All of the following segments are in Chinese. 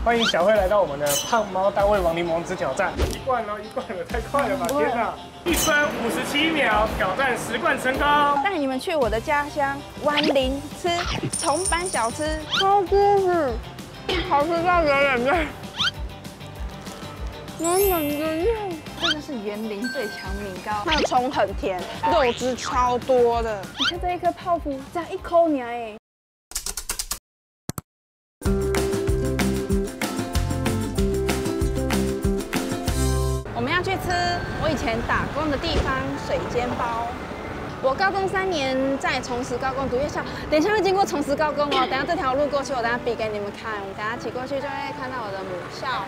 欢迎小慧来到我们的胖猫大胃王柠檬汁挑战。一罐了，太快了吧！天哪，1分57秒，挑战10罐成功。带你们去我的家乡湾林吃重版小吃，超舒服，好吃到流眼泪。软软的肉，这个是园林最强米糕，那个葱很甜，肉汁超多的。你看这一颗泡芙，只要1口而已。我们要去吃我以前打工的地方水煎包。我高中3年在崇实高工读夜校，等一下会经过崇实高工哦。等一下这条路过去，我等一下比给你们看。等一下骑过去就会看到我的母校。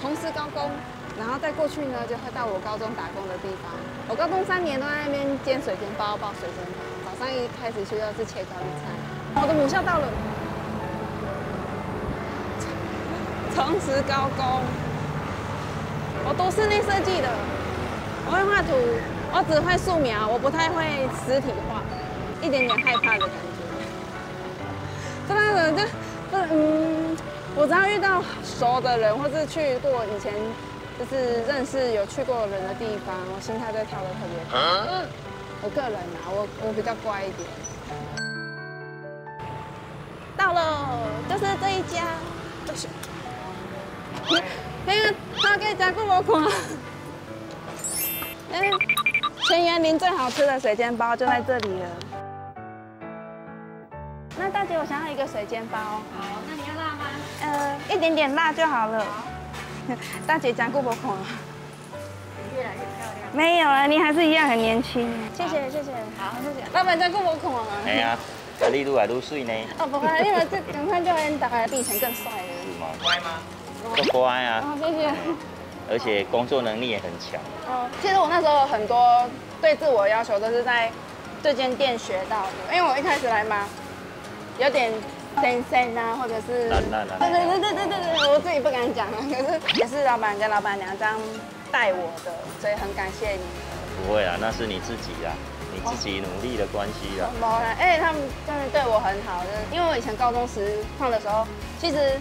崇实高工，然后再过去呢，就会到我高中打工的地方。我高中3年都在那边煎水煎包、包水煎包。早上一开始去就是切高丽菜。我的母校到了，崇实高工。我读室内设计的，我会画图，我只会素描，我不太会实体化，一点点害怕的感觉。这那种就我只要遇到熟的人，或是去过以前就是认识有去过人的地方，我心态就跳得特别高。我个人啊，我比较乖一点。到了，就是这一家，就是。那个他给加过我看。全园林最好吃的水煎包就在这里了。那大姐，我想要一个水煎包。好，那你要辣吗？一点点辣就好了。大姐讲过我看。你越来越漂亮。没有啊，你还是一样很年轻。谢谢。好，谢谢。老板讲过我看啊。哎呀，你愈来愈水呢。哦，不会，因为这赶快就很打，比以前更帅了。是吗？乖吗？都乖啊。哦，谢谢。而且工作能力也很强。哦，其实我那时候很多对自我要求都是在这间店学到的，因为我一开始来嘛，有点深啊，或者是对，我自己不敢讲，可是也是老板跟老板娘这样带我的，所以很感谢你。不会啊，那是你自己啦，你自己努力的关系啦。没啦，他们真的对我很好，就是因为我以前高中实况的时候，其实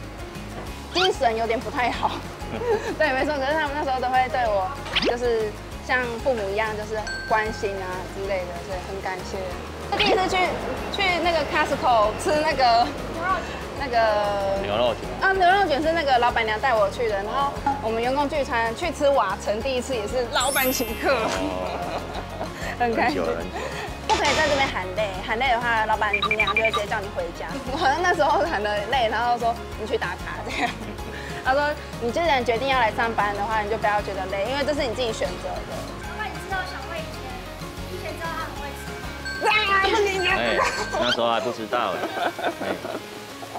精神有点不太好。对，没错。可是他们那时候都会对我，就是像父母一样，就是关心啊之类的，所以很感谢。第一次去那个 Costco 吃那个牛肉卷啊，牛肉卷是那个老板娘带我去的。然后我们员工聚餐去吃瓦城，第一次也是老板请客，很开心。不可以在这边喊累，喊累的话，老板娘就会直接叫你回家。我好像那时候喊得累，然后说你去打卡这样。他说：“你既然决定要来上班的话，你就不要觉得累，因为这是你自己选择的。”那你知道小慧以前知道她很会吃吗？哎，那时候还不知道哎，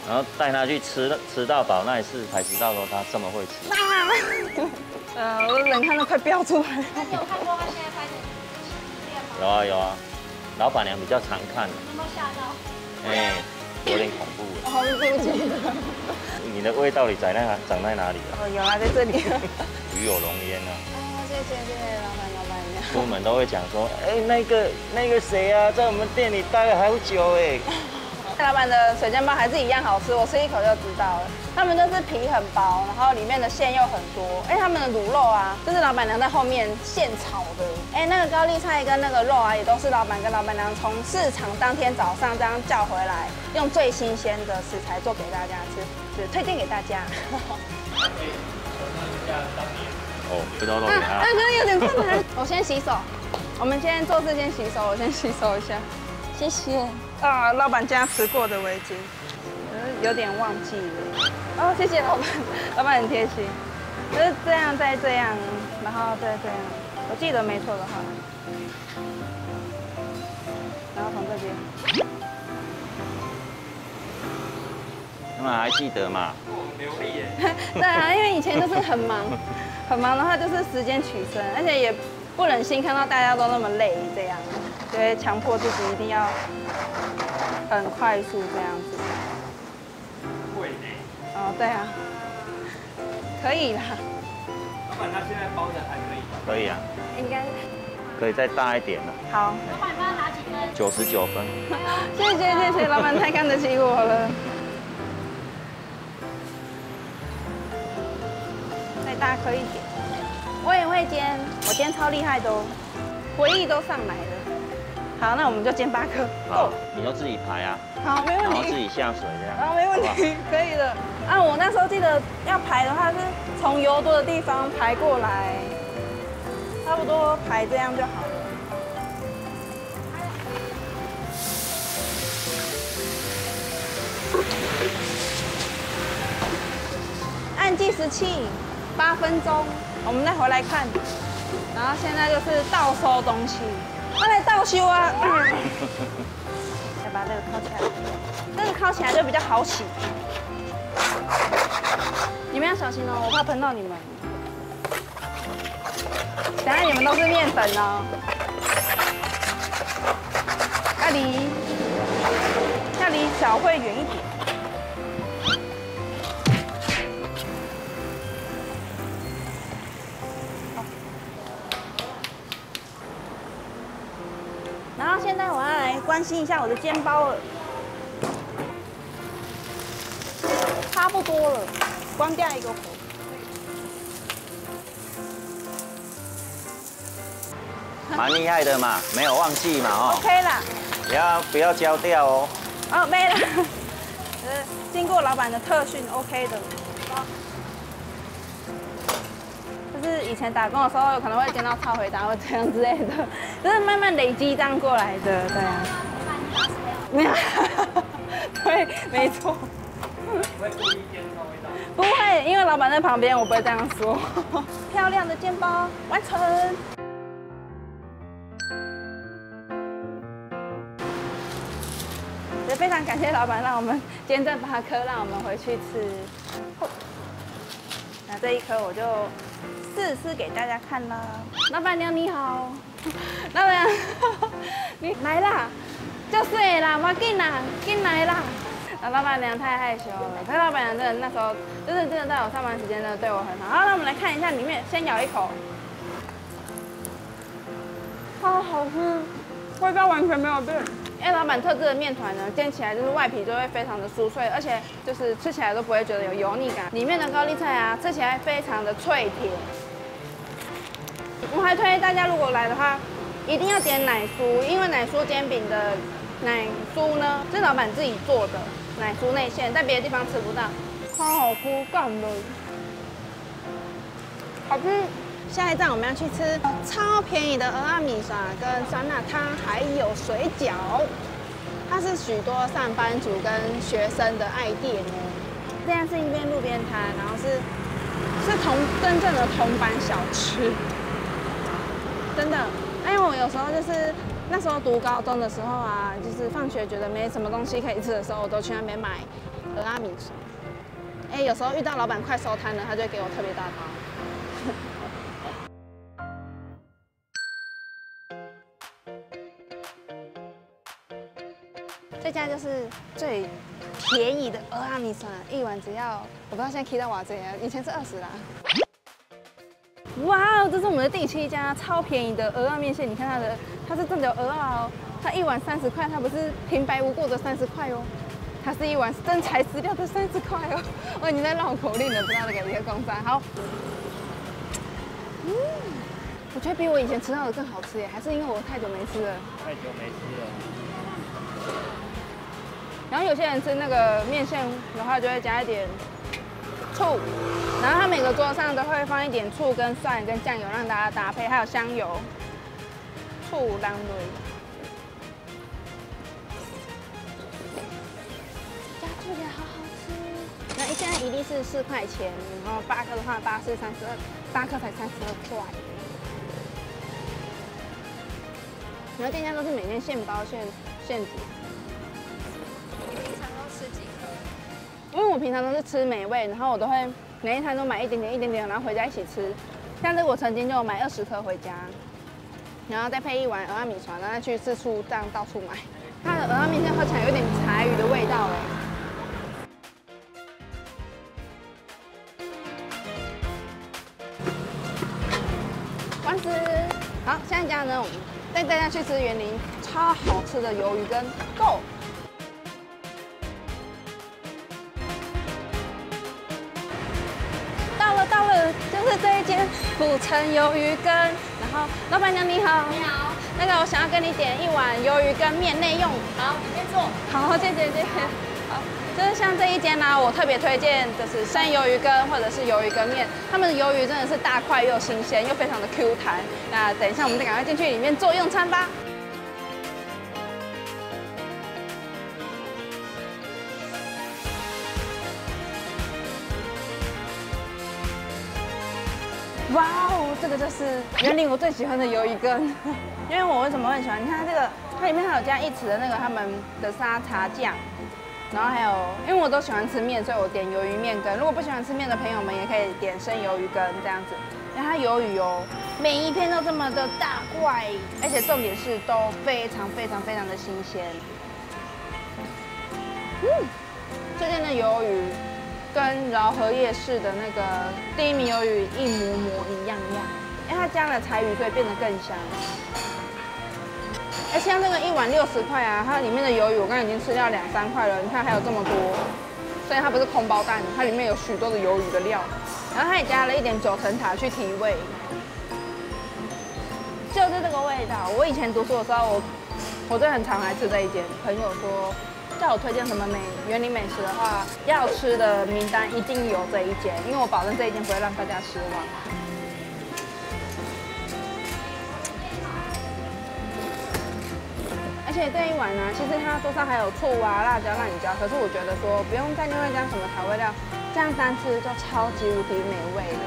然后带他去吃到饱那一次才知道说他这么会吃。我的冷汗都快飙出来了。那你有看过她现在拍的影片吗？有啊，老板娘比较常看。有没有吓到？哎，有点恐怖。哦，对不起。你的胃到底长在哪里啊？哦，有啊，在这里。与有荣焉啊。哦，谢谢老板娘。出门都会讲说，哎，那个谁啊，在我们店里待了好久哎。老板的水煎包还是一样好吃，我吃一口就知道了。他们就是皮很薄，然后里面的馅又很多。他们的卤肉啊，就是老板娘在后面现炒的。那个高丽菜跟那个肉啊，也都是老板跟老板娘从市场当天早上这样叫回来，用最新鲜的食材做给大家吃，就是推荐给大家。哦，不知道弄给他。可能有点困难。我先洗手，我们今天做事先洗手，我先洗手一下，谢谢。啊，老板家吃过的围巾，有点忘记了。哦，谢谢老板，老板很贴心。就是这样，再这样，然后再这样，我记得没错的话，然后从这边。他们还记得嘛？流利耶。对啊，因为以前就是很忙的话就是时间取胜，而且也不忍心看到大家都那么累，这样，就会强迫自己一定要很快速这样子。会呢。哦，对啊，可以啦。老板，他现在包的还可以吗？可以啊。应该可以再大一点了。好。老板，你帮他拿几分？99分。谢谢，老板太看得起我了。大颗一点。我也会煎，我煎超厉害的哦，回忆都上来了。好，那我们就煎8颗。好，你就自己排啊。好，没问然后自题。己下水这样。好，没问题，可以的。啊，我那时候记得要排的话是从油多的地方排过来，差不多排这样就好了。按计时器8分钟，我们再回来看。然后现在就是倒收东西，我来倒收啊！再把这个烤起来，这个烤起来就比较好洗。你们要小心哦，我怕喷到你们。等下你们都是面粉哦，要离小会远一点。然后现在我要来关心一下我的煎包了，差不多了，关掉一个火。蛮厉害的嘛，没有忘记嘛哦。 OK 啦，不要焦掉哦。哦没了，经过老板的特训 OK 的。就是以前打工的时候，有可能会煎到超回答或这样之类的，就是慢慢累积这样过来的，对啊。没有，对，没错。不会故意煎超回答。不会，因为老板在旁边，我不会这样说。漂亮的煎包完成。也非常感谢老板让我们煎这8颗，让我们回去吃。那这1颗我就试给大家看啦。老板娘你好，老板娘你来啦，就是啦，我进啦，进来啦。老板娘太害羞了，可是老板娘真的那时候真的在我上班时间真的对我很好。好，那我们来看一下里面，先咬一口，超好吃，味道完全没有变。因为老板特制的面团呢，煎起来就是外皮就会非常的酥脆，而且就是吃起来都不会觉得有油腻感。里面的高丽菜啊，吃起来非常的脆甜。我还推荐大家如果来的话，一定要点奶酥，因为奶酥煎饼的奶酥呢是老板自己做的奶酥内馅，在别的地方吃不到，超好吃，干了，好吃。下一站我们要去吃超便宜的蚵仔米线跟酸辣汤，还有水饺。它是许多上班族跟学生的爱店哦。现在是一边路边摊，然后是真正的铜板小吃，真的。因为我有时候就是那时候读高中的时候啊，就是放学觉得没什么东西可以吃的时候，我都去那边买蚵仔米线。哎，有时候遇到老板快收摊了，他就会给我特别大包。这家就是最便宜的蚵仔米线，一碗只要我不知道现在开到多少钱，以前是20啦。哇哦，这是我们的第7家，超便宜的蚵仔面线。你看它是真的有蚵仔哦，它一碗30块，它不是平白无故的30块哦，它是一碗真材实料的30块哦。我已经在绕口令了，不知道给一个公餐。好，我觉得比我以前吃到的更好吃耶，还是因为我太久没吃了。太久没吃了。然后有些人吃那个面线的话，就会加一点醋，然后它每个桌上都会放一点醋跟蒜跟酱油让大家搭配，还有香油、醋、浪蕊。加起来好好吃。那一家一粒是4块钱，然后8颗的话8是32，8颗才32块。然后店家都是每天现包现煮。因为我平常都是吃美味，然后我都会每一餐都买一点点，然后回家一起吃。像这我曾经就买20颗回家，然后再配一碗蚵仔米线，然后再去四处这样到处买。它的蚵仔面线喝起来有点柴鱼的味道哎。完食。好，下一家呢，我们带大家去吃园林超好吃的鱿鱼跟豆。到了，就是这一间古城鱿鱼羹。然后老板娘你好，你好，那个我想要跟你点一碗鱿鱼羹面内用。好，里面坐。好，谢谢谢谢。好，就是像这一间呢，我特别推荐就是生鱿鱼羹或者是鱿鱼羹面，他们的鱿鱼真的是大块又新鲜又非常的 Q 弹。那等一下我们再赶快进去里面做用餐吧。哇哦，这个就是园林我最喜欢的鱿鱼羹，因为我为什么会很喜欢？你看它这个，它里面还有加1匙的那个他们的沙茶酱，然后还有，因为我都喜欢吃面，所以我点鱿鱼面羹。如果不喜欢吃面的朋友们，也可以点生鱿鱼羹这样子。因为它鱿鱼哦，每一片都这么的大块，而且重点是都非常的新鲜。这间的鱿鱼跟饶河夜市的那个第一名鱿鱼一模一样，因为它加了柴鱼，所以变得更香。而且像这个一碗60块啊，它里面的鱿鱼我刚刚已经吃掉2、3块了，你看还有这么多，所以它不是空包蛋，它里面有许多的鱿鱼的料，然后它也加了一点9层塔去提味，就是这个味道。我以前读书的时候，我真的很常来吃这一间，朋友说。叫我推荐什么园林美食的话，要吃的名单一定有这一间，因为我保证这一间不会让大家失望。而且这一碗呢，其实它桌上还有醋啊、辣椒、辣椒，可是我觉得说不用再另外加什么调味料，这样单吃就超级无敌美味了。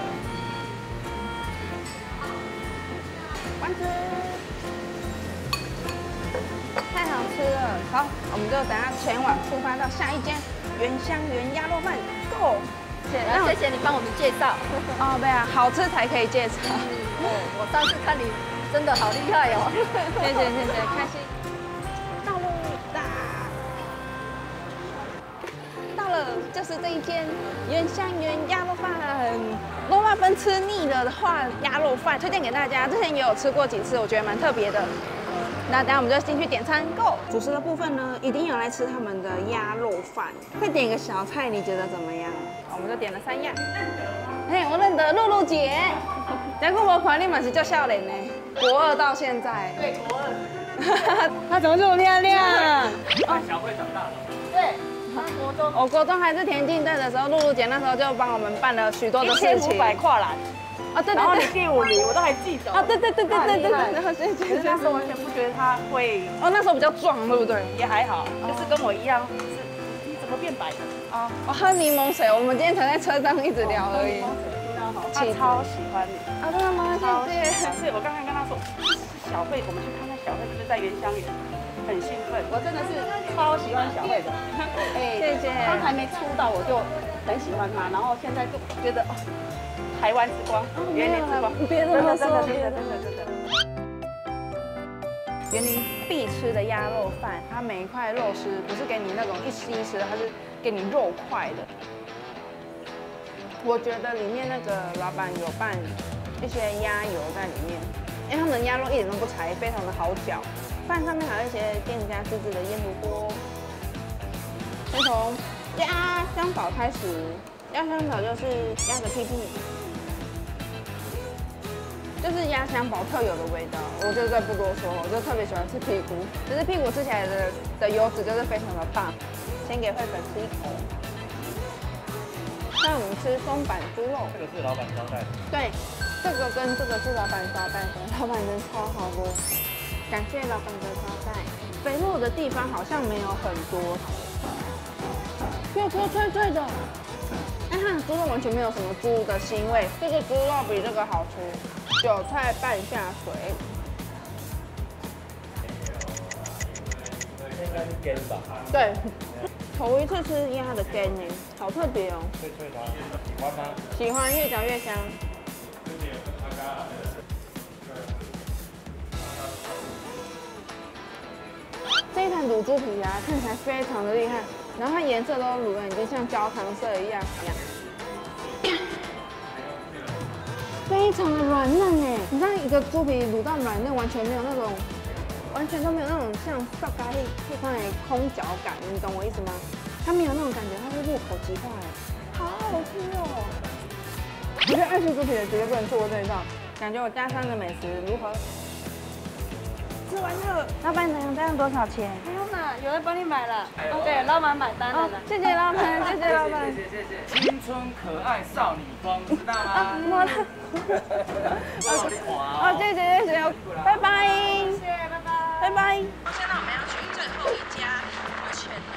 完吃。太好吃了！好，我们就等下前往出发到下一间原香园鸭肉饭 ，Go！ 谢谢你帮我们介绍。哦，对啊，好吃才可以介绍。我上次看你真的好厉害哦。谢谢，开心。到了啦！到了，就是这一间原香园鸭肉饭。肉饭粉吃腻了的话，鸭肉饭推荐给大家。之前也有吃过几次，我觉得蛮特别的。那等下我们就进去点餐 ，Go！ 主食的部分呢，一定要来吃他们的鸭肉饭。再点一个小菜，你觉得怎么样？我们就点了3样。嘿，我认得露露姐，结果我看你嘛是叫笑脸呢，国2到现在。对，国2。她怎么这么漂亮？小慧长大了。对，她国中。我国中还是田径队的时候，露露姐那时候就帮我们办了许多的事情。1500跨栏。啊，对，然后你第5名，我都还记得。啊，对，然后谢谢。可是那时候完全不觉得他会，哦，那时候比较壮，对不对？也还好，就是跟我一样，是你怎么变白的？哦，我喝柠檬水，我们今天才在车上一直聊而已。他超喜欢你。啊，真的吗？谢谢。是我刚刚跟他说，小慧，我们去看看小慧是不是在原香园，很兴奋。我真的是超喜欢小慧的。谢谢。他还没出道我就很喜欢他，然后现在就觉得哦。台湾之光，园林之光，别这么说，真的。园林必吃的鸭肉饭，它每一块肉丝不是给你那种一丝一丝的，它是给你肉块的。我觉得里面那个老板有拌一些鸭油在里面，因为他们的鸭肉一点都不柴，非常的好嚼。饭上面还有一些店家自制的腌萝卜。先从鸭香堡开始，鸭香堡就是鸭的屁屁。就是鸭香堡特有的味道，我就再不多说了，我就特别喜欢吃屁股，只是屁股吃起来的油脂就是非常的棒。先给慧粉吃一口，那我们吃松板猪肉，这个是老板招待的。对，这个跟这个是老板招待的，老板人超好的，感谢老板的招待。肥肉的地方好像没有很多，又脆脆的。但它的猪肉完全没有什么猪的腥味，这个猪肉比这个好吃。韭菜拌下水，这应该是根吧？对，头一次吃鸭的根呢，好特别哦。脆脆的，喜欢吗？喜欢，越嚼越香。这一盘卤猪皮啊，看起来非常的厉害，然后它颜色都卤的已经像焦糖色一样。非常的软嫩哎，你知道一个猪皮卤到软嫩，完全没有那种，完全都没有那种像烧咖喱放在空嚼感，你懂我意思吗？它没有那种感觉，它是入口即化哎，好好吃哦。我觉得爱吃猪皮的绝对不能错过这一道，感觉我家乡的美食如何？吃完了，老板娘这样多少钱？不用了，有人帮你买了。对，老板买单了呢。谢谢老板，谢谢老板。谢谢。青春可爱少女风，知道吗？我的。哦，谢谢，拜拜。谢谢，拜拜。拜拜。现在我们要去最后一家，我选了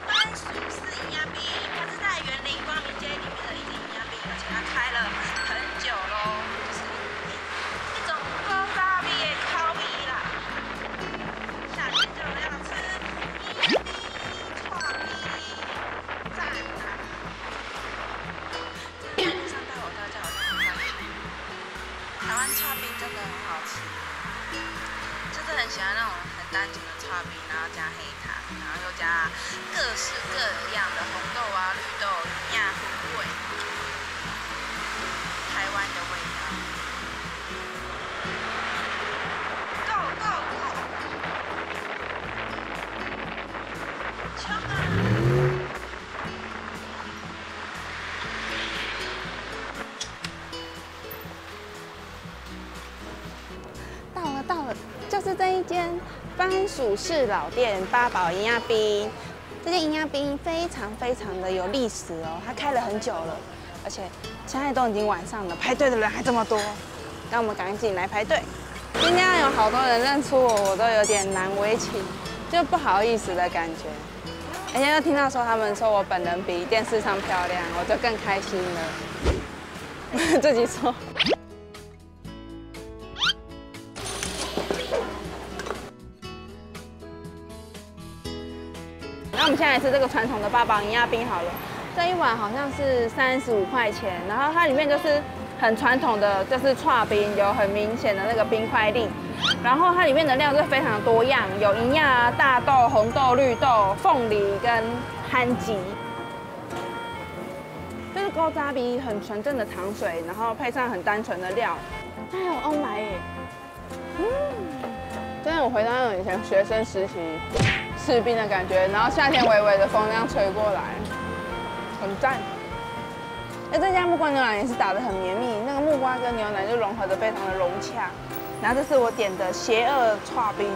番薯式营养饼，它是在园林光明街里面的一间营养饼，而且它开了很久喽，就是一种高大饼的烤饼啦。夏天就要吃营养饼、串饼，赞啊！这个路上带我到家，我就很开心。台湾串饼真的很好吃。就是很喜欢那种很单纯的刨冰，然后加黑糖，然后又加各式各样的红豆啊、绿豆、亚风味，台湾的味道。Go go go！ 冲啊！到了，就是这一间番薯式老店八宝营养冰。这间营养冰非常的有历史哦，它开了很久了，而且现在都已经晚上了，排队的人还这么多，让我们赶紧来排队。今天有好多人认出我，我都有点难为情，就不好意思的感觉。而且又听到说他们说我本人比电视上漂亮，我就更开心了。自己说。那我们现在来吃这个传统的八宝营养冰好了，这一碗好像是35块钱，然后它里面就是很传统的，就是串冰，有很明显的那个冰块粒，然后它里面的料是非常多样，有营养啊、大豆、红豆、绿豆、凤梨跟憨吉，就是高渣比很纯正的糖水，然后配上很单纯的料，它还有欧莱耶，真的我回到那种以前学生时期。吃冰的感觉，然后夏天微微的风这样吹过来，很赞。这家木瓜牛奶也是打得很绵密，那个木瓜跟牛奶就融合得非常的融洽。然后这是我点的邪恶刨冰，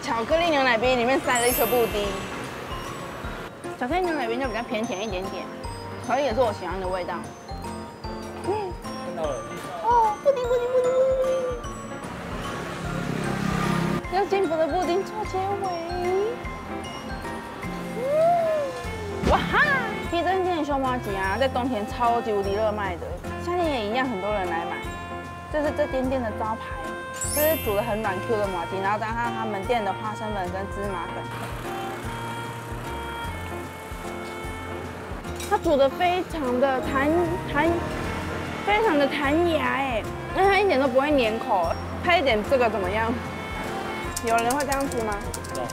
巧克力牛奶冰里面塞了一颗布丁。巧克力牛奶冰就比较偏甜一点点，可是也是我喜欢的味道。看到了。哦，布丁。用幸福的布丁做结尾。哇哈！皮珍店的熊麻吉啊，在冬天超级无敌热卖的，夏天也一样，很多人来买。这是这间店的招牌，就是煮的很软 Q 的麻吉，然后加上他们店的花生粉跟芝麻粉，它煮的非常的非常的弹牙哎，那它一点都不会粘口。配一点这个怎么样？有人会这样吃吗？不知道，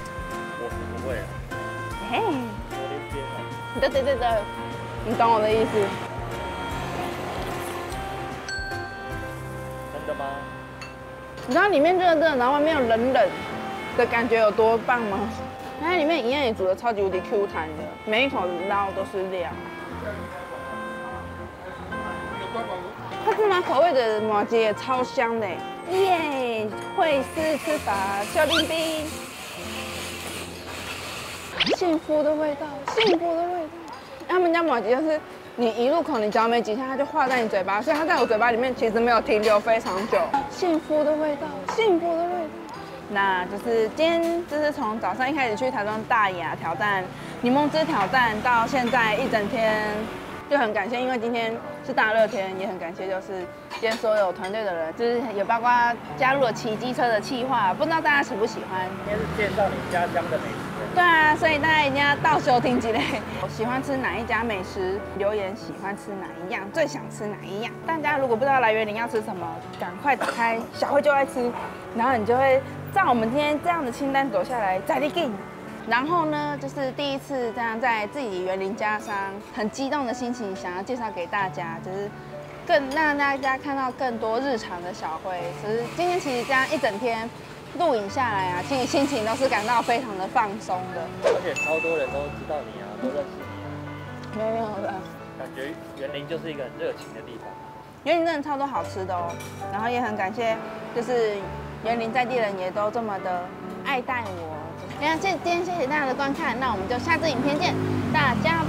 我是不会。嘿，有点偏了。对，你懂我的意思。真的吗？你知道里面热热，然后外面有冷冷的感觉有多棒吗？它里面营养也煮的超级无敌 Q 弹的，每一口捞都是料。它芝麻口味的麻糬也超香的耶！会师吃法小冰冰，幸福的味道，幸福的味道。他们家麻糬就是你一入口，你嚼没几下，它就化在你嘴巴，所以它在我嘴巴里面其实没有停留非常久。幸福的味道，幸福的味道。那就是今天就是从早上一开始去台中大雅挑战柠檬汁挑战，到现在一整天。就很感谢，因为今天是大热天，也很感谢，就是今天所有团队的人，就是也包括加入了骑机车的企划，不知道大家喜不喜欢？今天是介绍你家乡的美食。对啊，所以大家一定要到时候听几类。我喜欢吃哪一家美食？留言喜欢吃哪一样？最想吃哪一样？大家如果不知道来园林要吃什么，赶快打开小慧就爱吃，然后你就会照我们今天这样的清单走下来，再进。然后呢，就是第一次这样在自己园林家乡，很激动的心情，想要介绍给大家，就是更让大家看到更多日常的小辉。其实今天其实这样一整天录影下来啊，其实心情都是感到非常的放松的。而且超多人都知道你啊，都认识你啊。没有的，感觉园林就是一个很热情的地方。园林真的超多好吃的哦，然后也很感谢，就是园林在地人也都这么的爱戴我。那今天谢谢大家的观看，那我们就下支影片见，大家